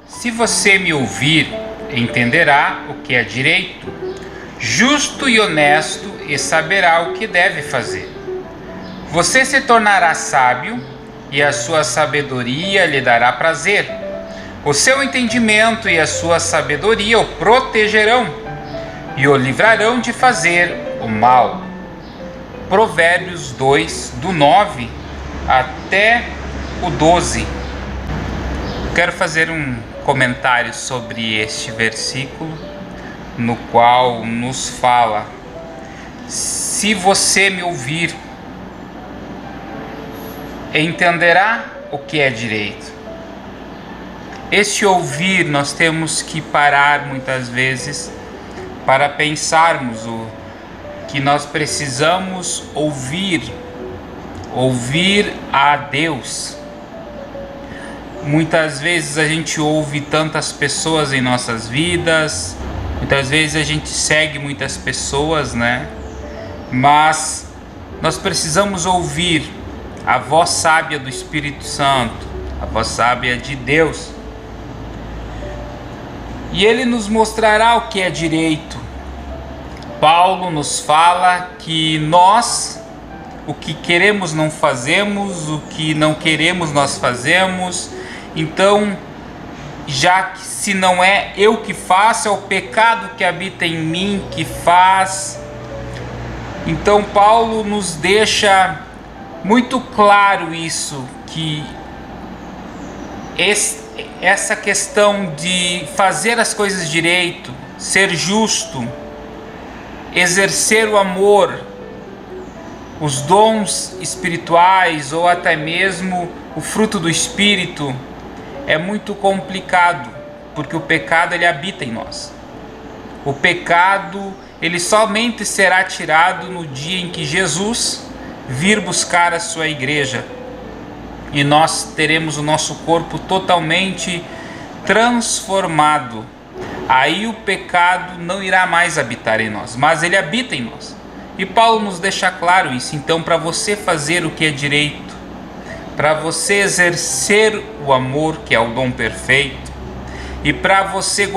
Se você me ouvir, entenderá o que é direito, justo e honesto, e saberá o que deve fazer. Você se tornará sábio, e a sua sabedoria lhe dará prazer. O seu entendimento e a sua sabedoria o protegerão, e o livrarão de fazer o mal. Provérbios 2, do 9 até o 12. Quero fazer um comentário sobre este versículo, no qual nos fala: se você me ouvir, entenderá o que é direito. Este ouvir, nós temos que parar muitas vezes para pensarmos o que nós precisamos ouvir a Deus. Muitas vezes a gente ouve tantas pessoas em nossas vidas, muitas vezes a gente segue muitas pessoas, né? Mas nós precisamos ouvir a voz sábia do Espírito Santo, a voz sábia de Deus. E Ele nos mostrará o que é direito. Paulo nos fala que nós, o que queremos não fazemos, o que não queremos nós fazemos. Então, já que se não é eu que faço, é o pecado que habita em mim que faz. Então Paulo nos deixa muito claro isso, que essa questão de fazer as coisas direito, ser justo, exercer o amor, os dons espirituais ou até mesmo o fruto do Espírito, é muito complicado, porque o pecado ele habita em nós. O pecado ele somente será tirado no dia em que Jesus vir buscar a sua igreja, e nós teremos o nosso corpo totalmente transformado. Aí o pecado não irá mais habitar em nós, mas ele habita em nós. E Paulo nos deixa claro isso. Então, para você fazer o que é direito, para você exercer o amor, que é o dom perfeito, e para você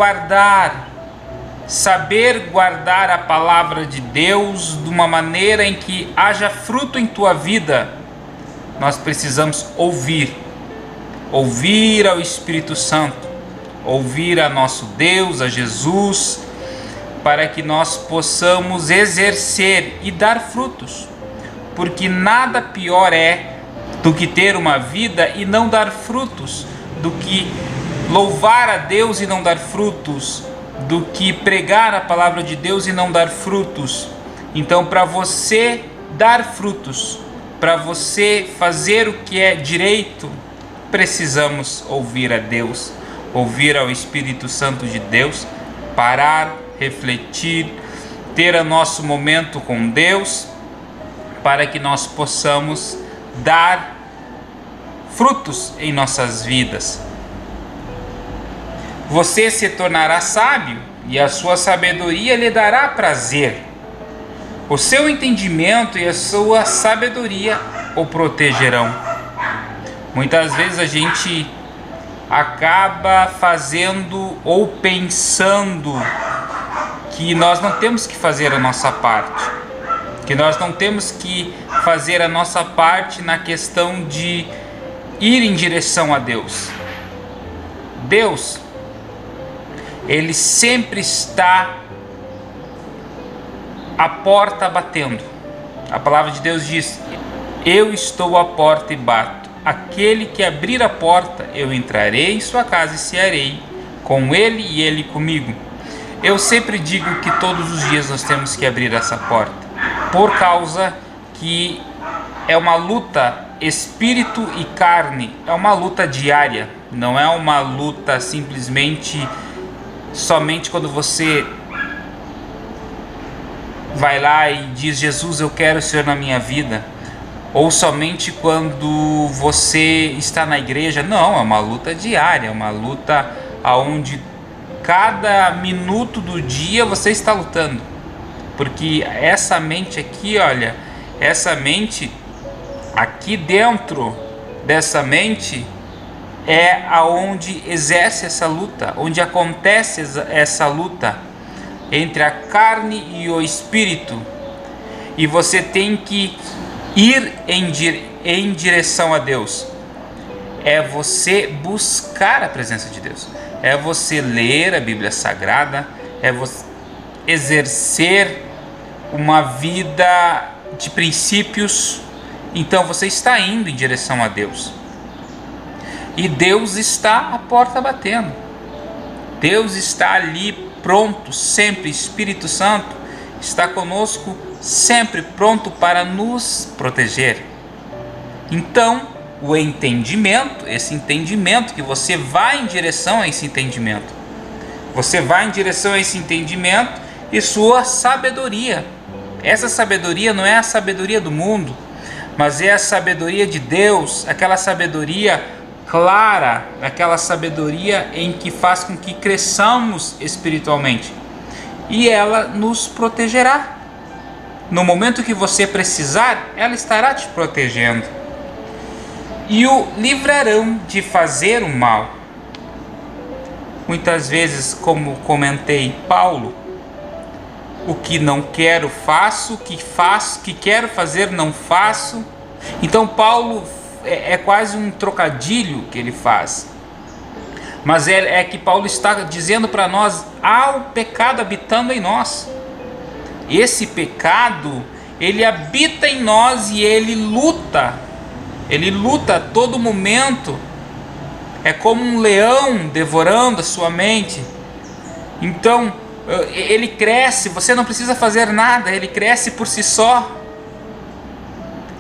saber guardar a palavra de Deus de uma maneira em que haja fruto em tua vida, nós precisamos ouvir ao Espírito Santo, ouvir a nosso Deus, a Jesus, para que nós possamos exercer e dar frutos, porque nada pior é do que ter uma vida e não dar frutos, do que louvar a Deus e não dar frutos, do que pregar a palavra de Deus e não dar frutos. Então, para você dar frutos, para você fazer o que é direito, precisamos ouvir a Deus, ouvir ao Espírito Santo de Deus, parar, refletir, ter o nosso momento com Deus, para que nós possamos dar frutos em nossas vidas. Você se tornará sábio, e a sua sabedoria lhe dará prazer. O seu entendimento e a sua sabedoria o protegerão. Muitas vezes a gente acaba fazendo ou pensando que nós não temos que fazer a nossa parte, que nós não temos que fazer a nossa parte na questão de ir em direção a Deus. Deus, Ele sempre está à porta batendo. A palavra de Deus diz: eu estou à porta e bato. Aquele que abrir a porta, eu entrarei em sua casa e cearei com ele e ele comigo. Eu sempre digo que todos os dias nós temos que abrir essa porta, por causa que é uma luta espírito e carne, é uma luta diária, não é uma luta simplesmente somente quando você vai lá e diz: Jesus, eu quero o Senhor na minha vida, ou somente quando você está na igreja. Não, é uma luta diária, é uma luta onde cada minuto do dia você está lutando, porque essa mente aqui, olha, essa mente aqui dentro dessa mente é aonde exerce essa luta, onde acontece essa luta entre a carne e o espírito. E você tem que ir em direção a Deus. É você buscar a presença de Deus. É você ler a Bíblia Sagrada. É você exercer uma vida de princípios. Então você está indo em direção a Deus. E Deus está à porta batendo. Deus está ali pronto, sempre. Espírito Santo está conosco, sempre pronto para nos proteger. Então, o entendimento, esse entendimento, que você vai em direção a esse entendimento. Você vai em direção a esse entendimento e sua sabedoria. Essa sabedoria não é a sabedoria do mundo, mas é a sabedoria de Deus, aquela sabedoria clara, aquela sabedoria em que faz com que cresçamos espiritualmente. E ela nos protegerá. No momento que você precisar, ela estará te protegendo. E o livrarão de fazer o mal. Muitas vezes, como comentei, Paulo, o que não quero faço, o que quero fazer não faço. Então Paulo é quase um trocadilho que ele faz. Mas é que Paulo está dizendo para nós, há o pecado habitando em nós. Esse pecado, ele habita em nós e ele luta a todo momento. É como um leão devorando a sua mente. Então, ele cresce, você não precisa fazer nada, ele cresce por si só.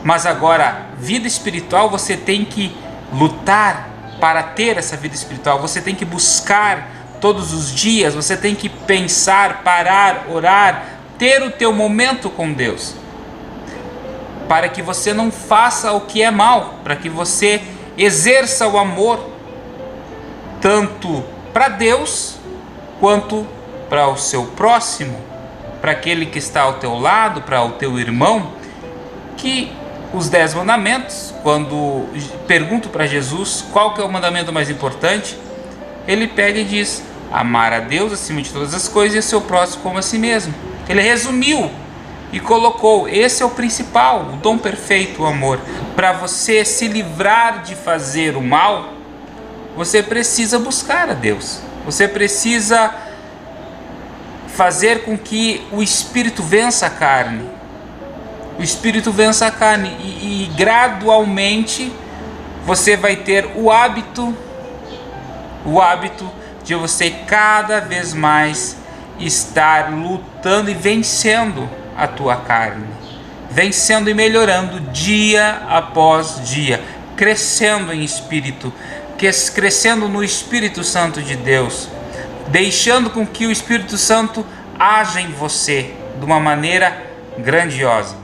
Mas agora, vida espiritual, você tem que lutar para ter essa vida espiritual. Você tem que buscar todos os dias, você tem que pensar, parar, orar, ter o teu momento com Deus, para que você não faça o que é mal, para que você exerça o amor, tanto para Deus, quanto para o seu próximo, para aquele que está ao teu lado, para o teu irmão. Que os 10 mandamentos, quando pergunto para Jesus qual que é o mandamento mais importante, ele pega e diz: amar a Deus acima de todas as coisas e o seu próximo como a si mesmo. Ele resumiu e colocou: esse é o principal, o dom perfeito, o amor. Para você se livrar de fazer o mal, você precisa buscar a Deus. Você precisa fazer com que o Espírito vença a carne. O Espírito vença a carne e gradualmente você vai ter o hábito de você cada vez mais estar lutando e vencendo a tua carne, vencendo e melhorando dia após dia, crescendo em espírito, crescendo no Espírito Santo de Deus, deixando com que o Espírito Santo haja em você de uma maneira grandiosa.